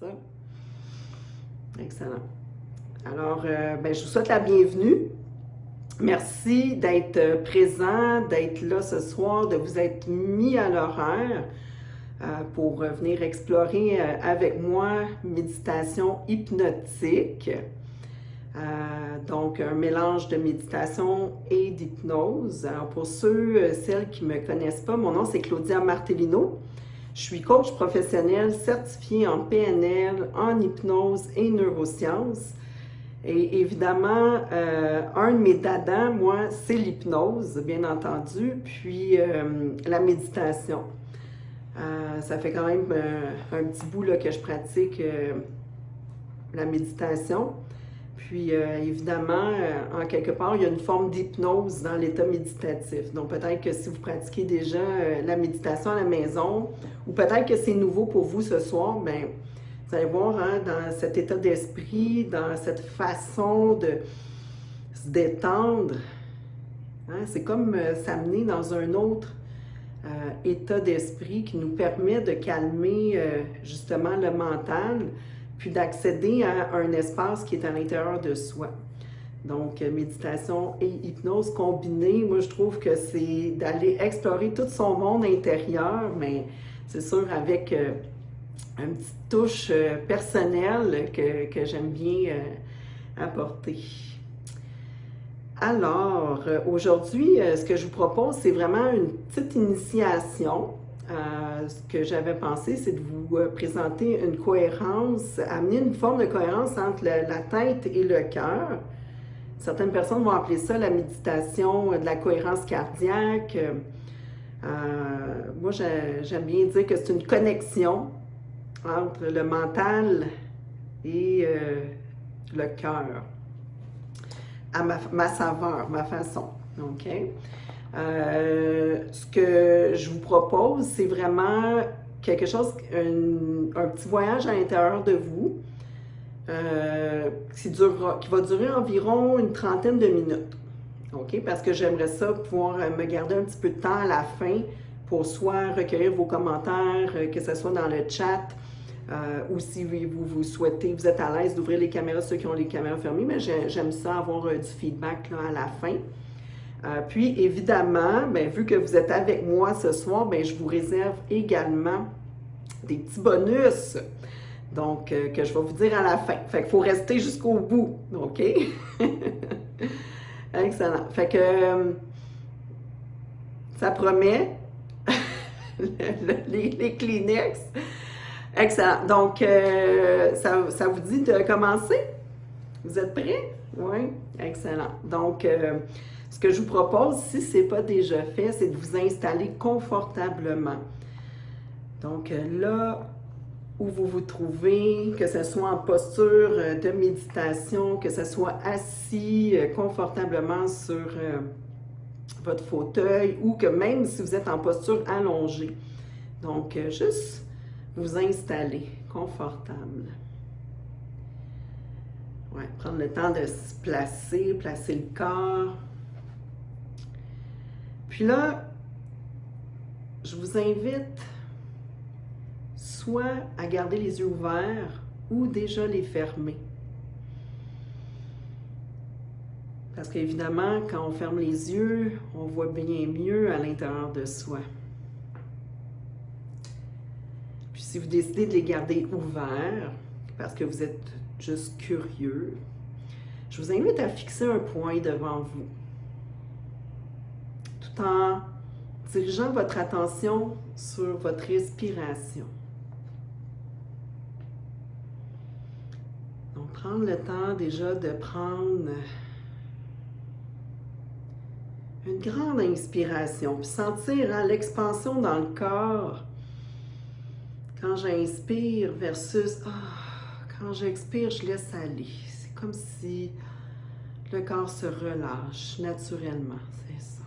ça. Excellent. Alors, ben, je vous souhaite la bienvenue. Merci d'être présent, d'être là ce soir, de vous être mis à l'horaire pour venir explorer avec moi méditation hypnotique. Donc, un mélange de méditation et d'hypnose. Alors, pour ceux, celles qui ne me connaissent pas, mon nom c'est Claudia Martellino. Je suis coach professionnel certifié en PNL, en hypnose et neurosciences. Et évidemment, un de mes dadas, moi, c'est l'hypnose, bien entendu, puis la méditation. Ça fait quand même un petit bout là, que je pratique la méditation. Puis évidemment, en quelque part, il y a une forme d'hypnose dans l'état méditatif. Donc peut-être que si vous pratiquez déjà la méditation à la maison, ou peut-être que c'est nouveau pour vous ce soir, bien, vous allez voir, hein, dans cet état d'esprit, dans cette façon de se détendre, hein, c'est comme s'amener dans un autre état d'esprit qui nous permet de calmer justement le mental, puis d'accéder à un espace qui est à l'intérieur de soi. Donc, méditation et hypnose combinée, moi je trouve que c'est d'aller explorer tout son monde intérieur, mais c'est sûr avec une petite touche personnelle que j'aime bien apporter. Alors, aujourd'hui, ce que je vous propose, c'est vraiment une petite initiation. Ce que j'avais pensé, c'est de vous présenter une cohérence, amener une forme de cohérence entre la tête et le cœur. Certaines personnes vont appeler ça la méditation de la cohérence cardiaque. Moi, j'aime bien dire que c'est une connexion entre le mental et le cœur, à ma saveur, ma façon. OK? Ce que je vous propose, c'est vraiment quelque chose, un petit voyage à l'intérieur de vous qui va durer environ une trentaine de minutes. OK? Parce que j'aimerais ça pouvoir me garder un petit peu de temps à la fin pour soit recueillir vos commentaires, que ce soit dans le chat, ou si vous souhaitez, vous êtes à l'aise d'ouvrir les caméras, ceux qui ont les caméras fermées, mais j'aime ça avoir du feedback là, à la fin. Puis évidemment, bien, vu que vous êtes avec moi ce soir, bien, je vous réserve également des petits bonus. Donc, que je vais vous dire à la fin. Fait qu'il faut rester jusqu'au bout, OK? Excellent. Fait que ça promet les Kleenex. Excellent. Donc, ça vous dit de commencer? Vous êtes prêts? Oui? Excellent. Donc, ce que je vous propose, si ce n'est pas déjà fait, c'est de vous installer confortablement. Donc, là où vous vous trouvez, que ce soit en posture de méditation, que ce soit assis confortablement sur votre fauteuil ou que même si vous êtes en posture allongée. Donc, juste vous installer confortable. Ouais, prendre le temps de se placer, placer le corps. Puis là, je vous invite soit à garder les yeux ouverts ou déjà les fermer. Parce qu'évidemment, quand on ferme les yeux, on voit bien mieux à l'intérieur de soi. Puis si vous décidez de les garder ouverts, parce que vous êtes juste curieux, je vous invite à fixer un point devant vous, tout en dirigeant votre attention sur votre respiration. Donc, prendre le temps déjà de prendre une grande inspiration, puis sentir hein, l'expansion dans le corps quand j'inspire versus quand j'expire, je laisse aller. C'est comme si le corps se relâche naturellement, c'est ça.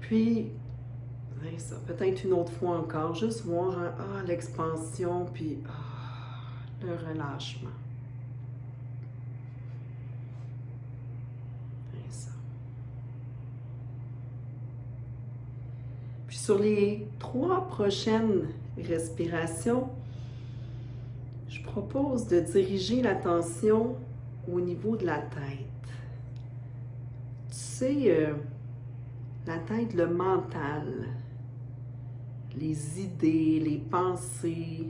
Puis, c'est ça, peut-être une autre fois encore, juste voir hein, l'expansion, puis le relâchement. Puis sur les 3 prochaines respirations, je propose de diriger l'attention au niveau de la tête. Tu sais, la tête, le mental, les idées, les pensées,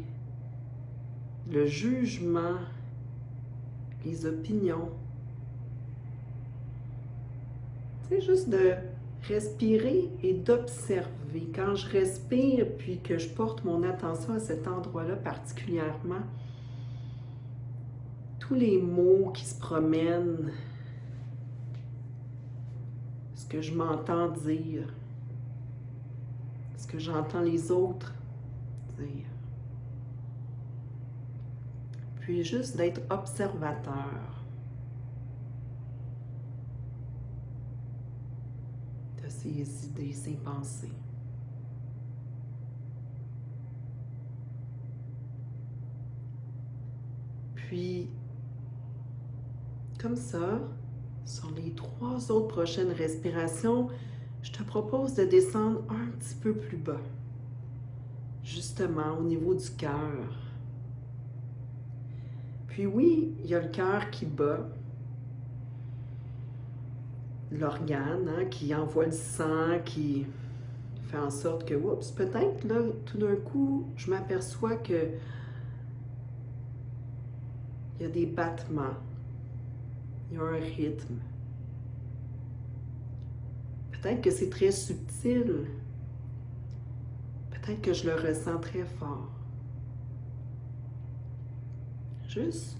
le jugement, les opinions. C'est juste de respirer et d'observer. Quand je respire puis que je porte mon attention à cet endroit-là particulièrement, tous les mots qui se promènent, ce que je m'entends dire, ce que j'entends les autres dire. Puis juste d'être observateur de ces idées, ces pensées. Puis, comme ça, sur les 3 autres prochaines respirations, je te propose de descendre un petit peu plus bas, justement au niveau du cœur. Puis oui, il y a le cœur qui bat, l'organe qui envoie le sang, qui fait en sorte que, oups, peut-être là, tout d'un coup, je m'aperçois que il y a des battements, il y a un rythme. Peut-être que c'est très subtil, peut-être que je le ressens très fort. Juste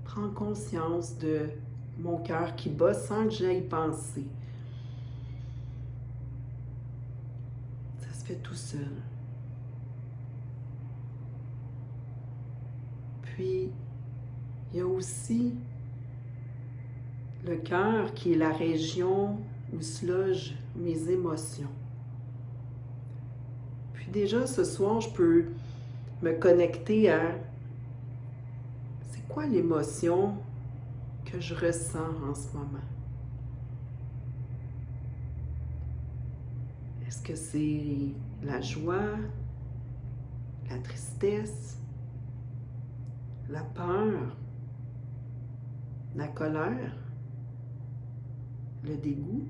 prends conscience de mon cœur qui bat sans que j'aille penser. Ça se fait tout seul. Puis, il y a aussi le cœur qui est la région où se logent mes émotions. Puis déjà, ce soir, je peux me connecter à c'est quoi l'émotion que je ressens en ce moment. Est-ce que c'est la joie, la tristesse, la peur, la colère, le dégoût?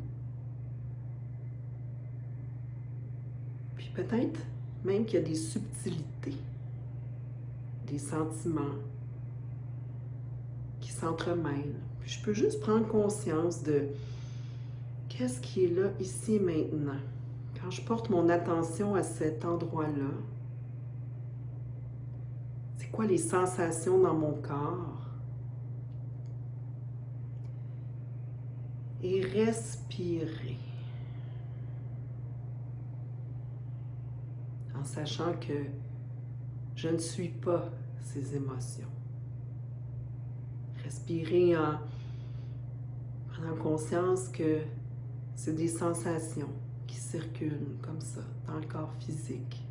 Puis peut-être même qu'il y a des subtilités, des sentiments qui s'entremêlent. Puis je peux juste prendre conscience de qu'est-ce qui est là, ici et maintenant. Quand je porte mon attention à cet endroit-là, c'est quoi les sensations dans mon corps? Et respirer. En sachant que je ne suis pas ces émotions. Respirer en prenant conscience que c'est des sensations qui circulent comme ça dans le corps physique.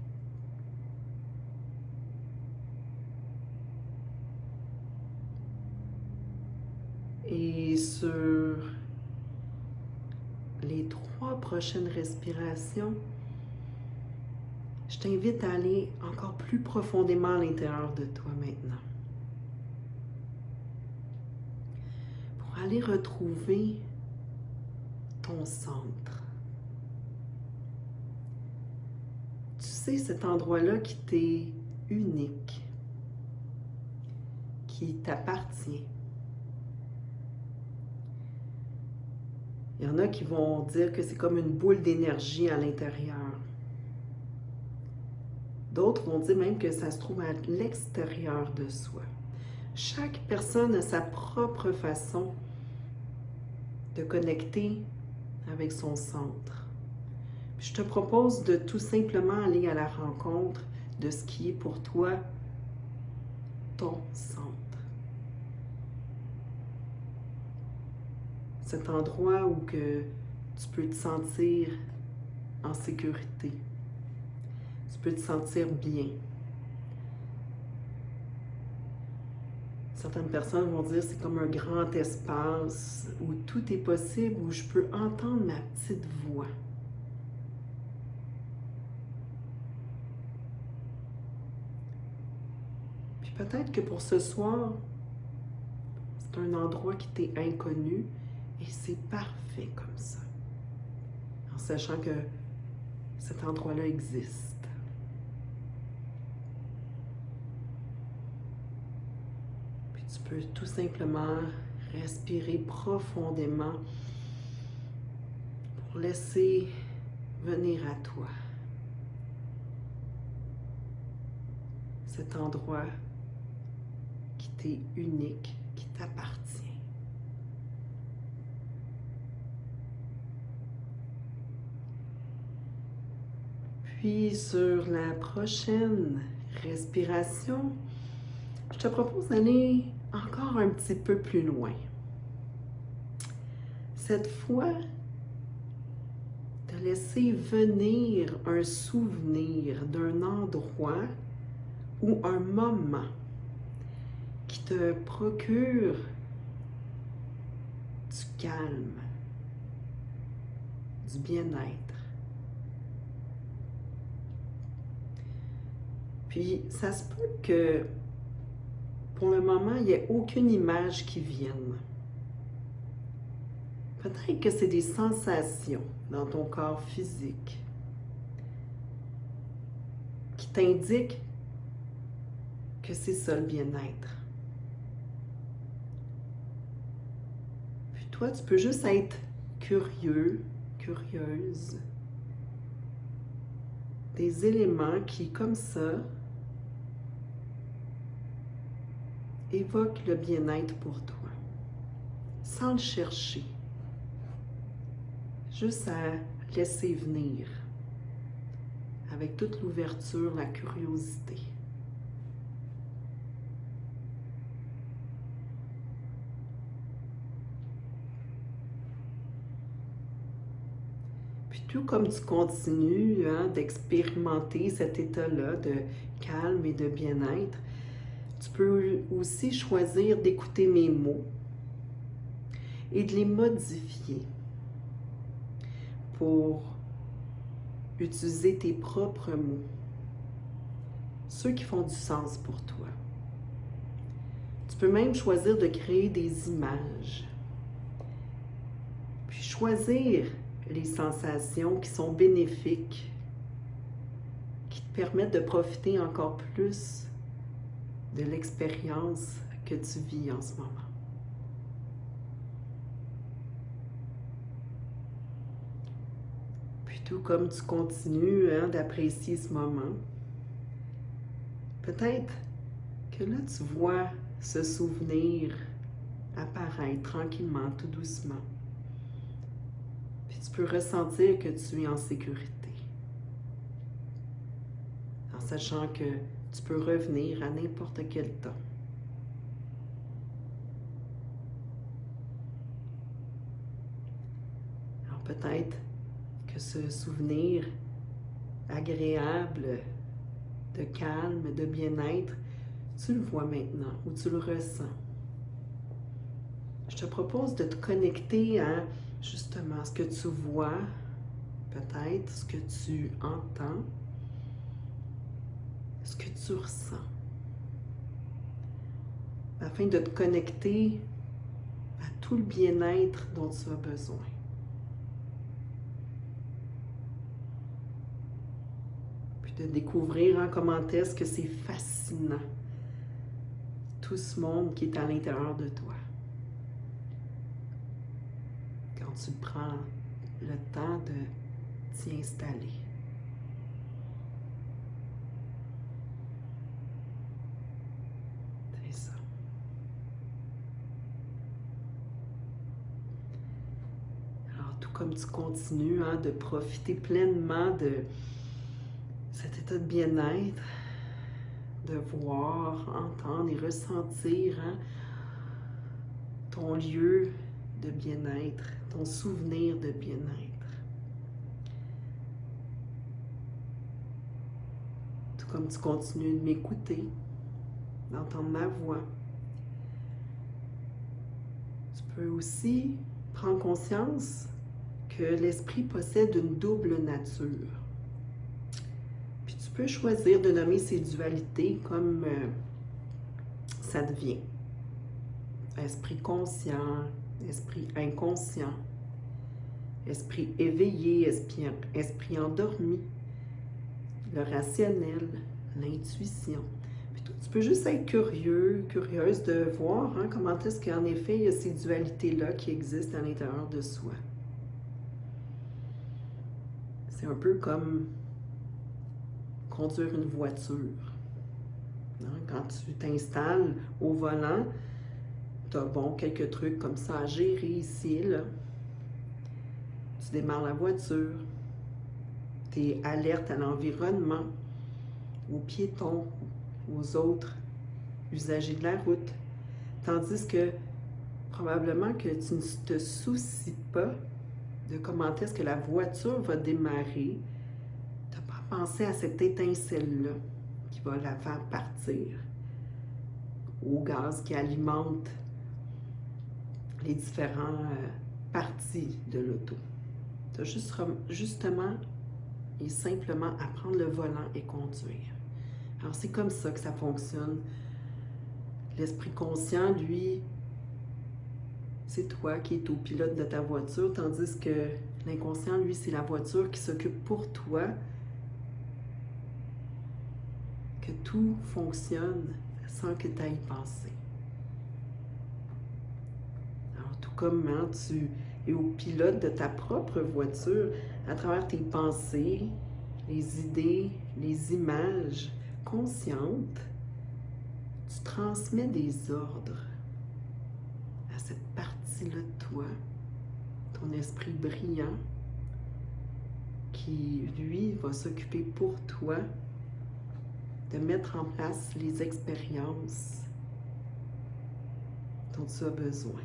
Et sur les 3 prochaines respirations, je t'invite à aller encore plus profondément à l'intérieur de toi maintenant. Pour aller retrouver ton centre. Tu sais, cet endroit-là qui t'est unique, qui t'appartient. Il y en a qui vont dire que c'est comme une boule d'énergie à l'intérieur. D'autres vont dire même que ça se trouve à l'extérieur de soi. Chaque personne a sa propre façon de connecter avec son centre. Puis je te propose de tout simplement aller à la rencontre de ce qui est pour toi ton centre. Cet endroit où que tu peux te sentir en sécurité. Tu peux te sentir bien. Certaines personnes vont dire que c'est comme un grand espace où tout est possible, où je peux entendre ma petite voix. peut-être que pour ce soir, c'est un endroit qui t'est inconnu et c'est parfait comme ça, en sachant que cet endroit-là existe. Puis tu peux tout simplement respirer profondément pour laisser venir à toi cet endroit qui t'est unique, qui t'appartient. Puis sur la prochaine respiration, je te propose d'aller encore un petit peu plus loin. Cette fois, de laisser venir un souvenir d'un endroit ou un moment qui te procure du calme, du bien-être. Puis, ça se peut que pour le moment, il n'y ait aucune image qui vienne. Peut-être que c'est des sensations dans ton corps physique qui t'indiquent que c'est ça le bien-être. Puis toi, tu peux juste être curieux, curieuse des éléments qui, comme ça, évoquent le bien-être pour toi, sans le chercher. Juste à laisser venir, avec toute l'ouverture, la curiosité. Puis tout comme tu continues d'expérimenter cet état-là de calme et de bien-être, tu peux aussi choisir d'écouter mes mots et de les modifier pour utiliser tes propres mots, ceux qui font du sens pour toi. Tu peux même choisir de créer des images, puis choisir les sensations qui sont bénéfiques, qui te permettent de profiter encore plus de l'expérience que tu vis en ce moment. Puis tout comme tu continues d'apprécier ce moment, peut-être que là tu vois ce souvenir apparaître tranquillement, tout doucement. Puis tu peux ressentir que tu es en sécurité, en sachant que tu peux revenir à n'importe quel temps. Alors peut-être que ce souvenir agréable de calme, de bien-être, tu le vois maintenant ou tu le ressens. Je te propose de te connecter à justement ce que tu vois, peut-être ce que tu entends, ce que tu ressens, afin de te connecter à tout le bien-être dont tu as besoin. Puis de découvrir comment est-ce que c'est fascinant, tout ce monde qui est à l'intérieur de toi. Quand tu prends le temps de t'y installer. C'est ça. Alors, tout comme tu continues de profiter pleinement de cet état de bien-être, de voir, entendre et ressentir ton lieu de bien-être, ton souvenir de bien-être. Tout comme tu continues de m'écouter, d'entendre ma voix. Tu peux aussi prendre conscience que l'esprit possède une double nature. Puis tu peux choisir de nommer ces dualités comme ça devient. Esprit conscient, esprit inconscient, esprit éveillé, esprit endormi, le rationnel, l'intuition. Tu peux juste être curieux, curieuse de voir comment est-ce qu'en effet, il y a ces dualités-là qui existent à l'intérieur de soi. C'est un peu comme conduire une voiture. Quand tu t'installes au volant, tu as quelques trucs comme ça à gérer ici, là. Tu démarres la voiture, tu es alerte à l'environnement, aux piétons, aux autres usagers de la route. Tandis que probablement que tu ne te soucies pas de comment est-ce que la voiture va démarrer. Tu n'as pas pensé à cette étincelle-là qui va la faire partir, au gaz qui alimente les différentes parties de l'auto. Tu as justement et simplement à prendre le volant et conduire. Alors, c'est comme ça que ça fonctionne. L'esprit conscient, lui, c'est toi qui es au pilote de ta voiture, tandis que l'inconscient, lui, c'est la voiture qui s'occupe pour toi que tout fonctionne sans que tu ailles y penser. Alors, tout comme tu es au pilote de ta propre voiture, à travers tes pensées, les idées, les images conscientes, tu transmets des ordres à cette partie-là de toi, ton esprit brillant, qui, lui, va s'occuper pour toi de mettre en place les expériences dont tu as besoin.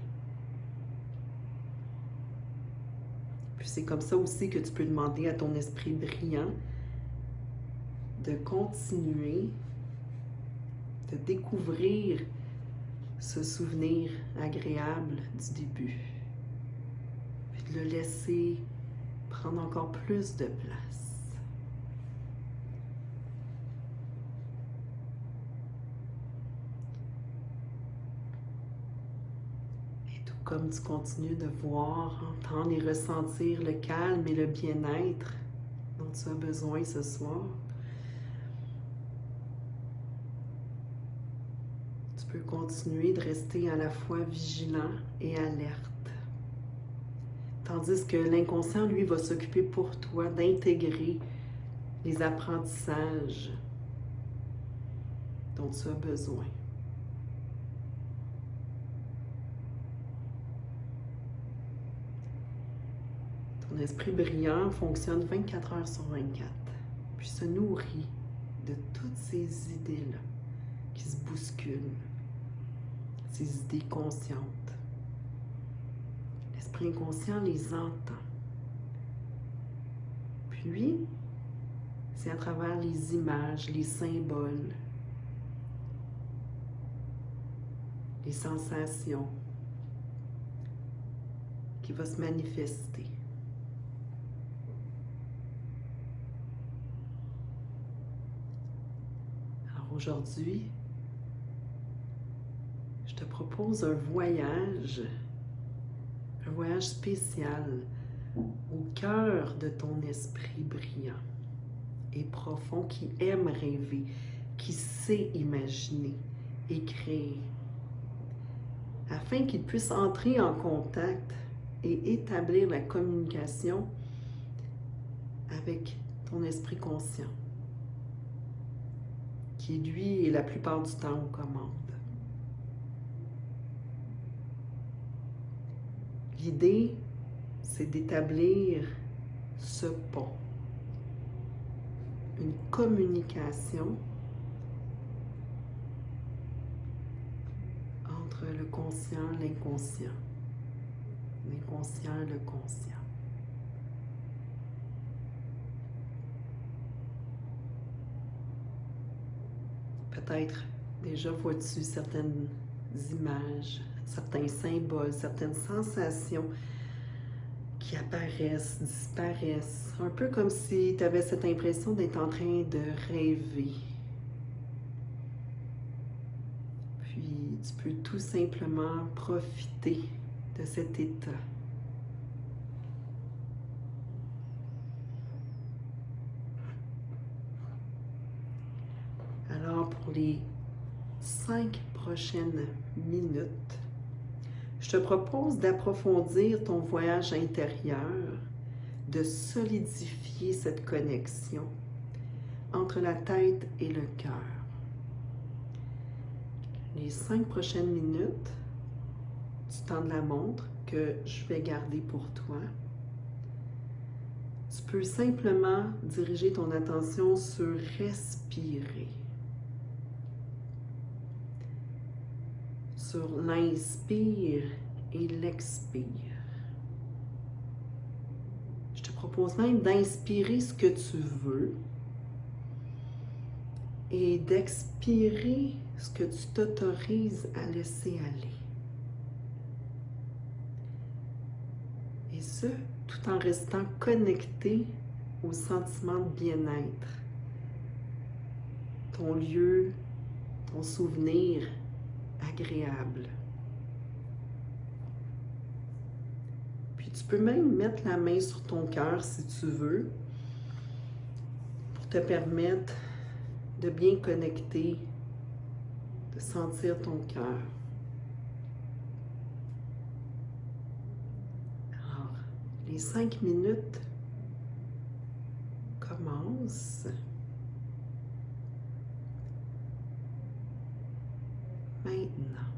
Puis c'est comme ça aussi que tu peux demander à ton esprit brillant de continuer de découvrir ce souvenir agréable du début, puis de le laisser prendre encore plus de place. Et tout comme tu continues de voir, entendre et ressentir le calme et le bien-être dont tu as besoin ce soir, tu peux continuer de rester à la fois vigilant et alerte. Tandis que l'inconscient, lui, va s'occuper pour toi d'intégrer les apprentissages dont tu as besoin. Ton esprit brillant fonctionne 24 heures sur 24, puis se nourrit de toutes ces idées-là qui se bousculent, ces idées conscientes. L'esprit inconscient les entend. Puis, c'est à travers les images, les symboles, les sensations qui va se manifester. Alors aujourd'hui, je te propose un voyage spécial au cœur de ton esprit brillant et profond qui aime rêver, qui sait imaginer et créer, afin qu'il puisse entrer en contact et établir la communication avec ton esprit conscient, qui lui est la plupart du temps aux commandes. L'idée, c'est d'établir ce pont, une communication entre le conscient et l'inconscient, l'inconscient et le conscient. Peut-être déjà vois-tu certaines images, certains symboles, certaines sensations qui apparaissent, disparaissent, un peu comme si tu avais cette impression d'être en train de rêver. Puis, tu peux tout simplement profiter de cet état. Alors, pour les 5 prochaines minutes, je te propose d'approfondir ton voyage intérieur, de solidifier cette connexion entre la tête et le cœur. Les 5 prochaines minutes, tu tends la montre que je vais garder pour toi. Tu peux simplement diriger ton attention sur respirer. Sur l'inspire et l'expire. Je te propose même d'inspirer ce que tu veux et d'expirer ce que tu t'autorises à laisser aller. Et ce, tout en restant connecté au sentiment de bien-être, ton lieu, ton souvenir agréable. Puis tu peux même mettre la main sur ton cœur si tu veux, pour te permettre de bien connecter, de sentir ton cœur. Alors, les 5 minutes commencent maintenant.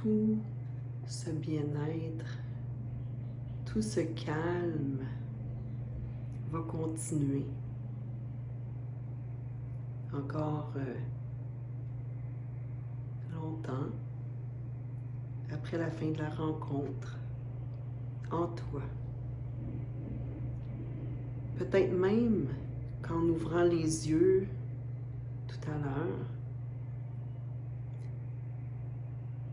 tout ce bien-être, tout ce calme va continuer. Encore longtemps après la fin de la rencontre en toi. Peut-être même qu'en ouvrant les yeux tout à l'heure,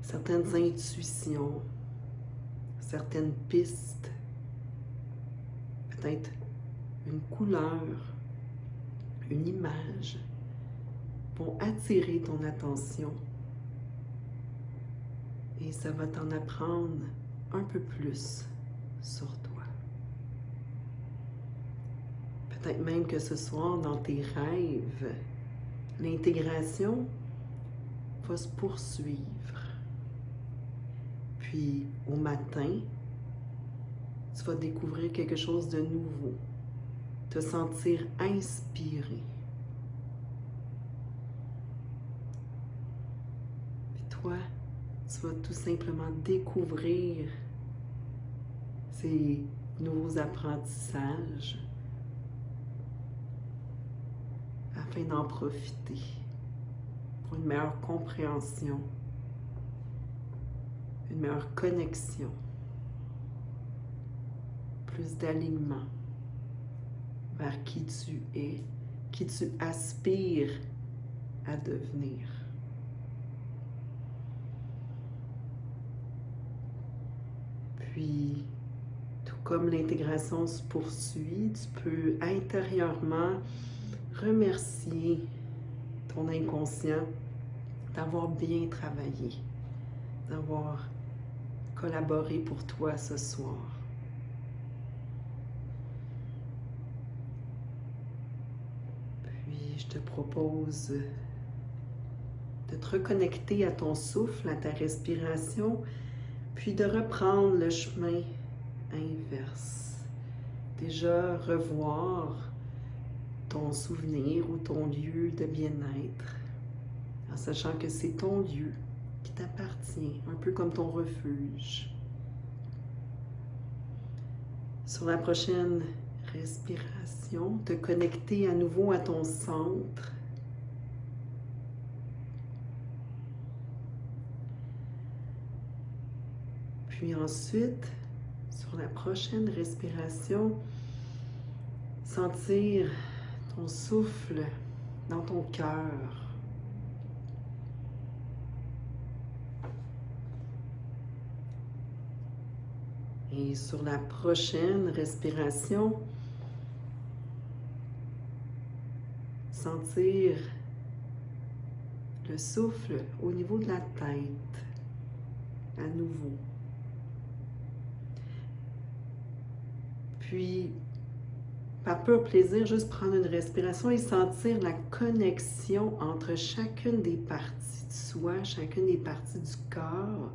certaines intuitions, certaines pistes, peut-être une couleur, une image vont attirer ton attention et ça va t'en apprendre un peu plus sur toi. Peut-être même que ce soir, dans tes rêves, l'intégration va se poursuivre. Puis, au matin, tu vas découvrir quelque chose de nouveau, te sentir inspiré. Puis toi, tu vas tout simplement découvrir ces nouveaux apprentissages afin d'en profiter pour une meilleure compréhension, une meilleure connexion, plus d'alignement vers qui tu es, qui tu aspires à devenir. Puis, tout comme l'intégration se poursuit, tu peux intérieurement remercier ton inconscient d'avoir bien travaillé, d'avoir collaboré pour toi ce soir. Puis, je te propose de te reconnecter à ton souffle, à ta respiration, puis de reprendre le chemin inverse. Déjà revoir ton souvenir ou ton lieu de bien-être, en sachant que c'est ton lieu qui t'appartient, un peu comme ton refuge. Sur la prochaine respiration, te connecter à nouveau à ton centre. Puis ensuite, sur la prochaine respiration, sentir ton souffle dans ton cœur. Et sur la prochaine respiration, sentir le souffle au niveau de la tête, à nouveau. Puis, par pur plaisir, juste prendre une respiration et sentir la connexion entre chacune des parties de soi, chacune des parties du corps.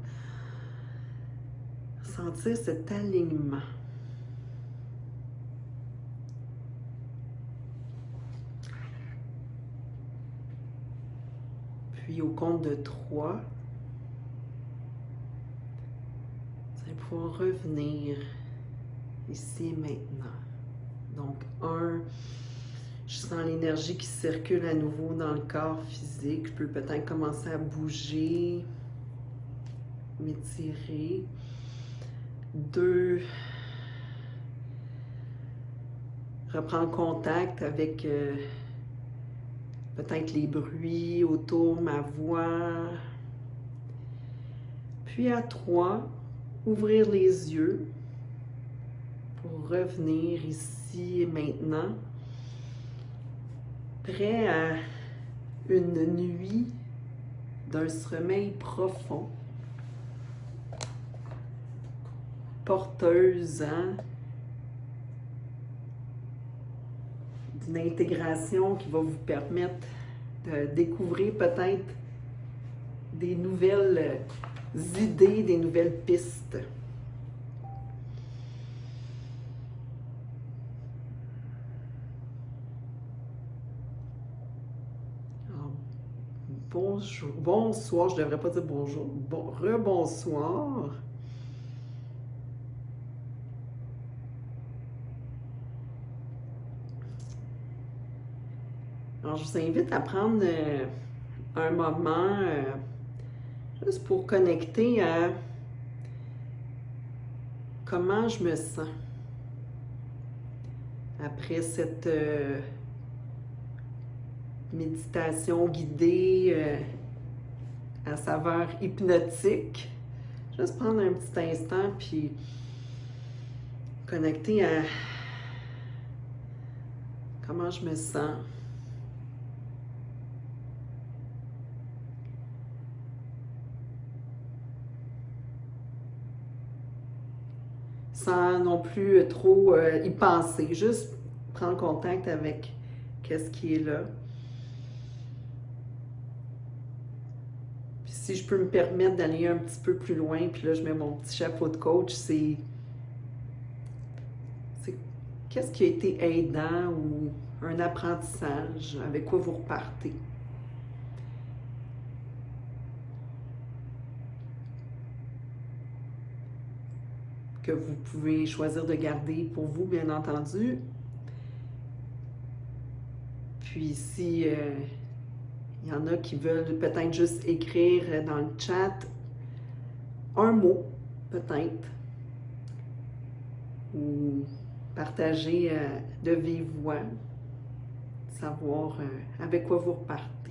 Sentir cet alignement. Puis au compte de 3, vous allez pouvoir revenir ici et maintenant. Donc 1, je sens l'énergie qui circule à nouveau dans le corps physique. Je peux peut-être commencer à bouger, m'étirer. 2, reprendre contact avec peut-être les bruits autour, ma voix. Puis à 3, ouvrir les yeux pour revenir ici et maintenant, prêt à une nuit d'un sommeil profond, porteuse, hein, d'une intégration qui va vous permettre de découvrir peut-être des nouvelles idées, des nouvelles pistes. Alors, Bonjour, bonsoir, je devrais pas dire bonjour. Bon, rebonsoir. Alors, je vous invite à prendre un moment juste pour connecter à comment je me sens après cette méditation guidée à saveur hypnotique. Juste prendre un petit instant puis connecter à comment je me sens. Sans non plus trop y penser, juste prendre contact avec qu'est-ce qui est là. Puis si je peux me permettre d'aller un petit peu plus loin, puis là je mets mon petit chapeau de coach, c'est qu'est-ce qui a été aidant ou un apprentissage, avec quoi vous repartez. Que vous pouvez choisir de garder pour vous, bien entendu. Puis si il y en a qui veulent peut-être juste écrire dans le chat un mot, peut-être, ou partager de vive voix, savoir avec quoi vous repartez.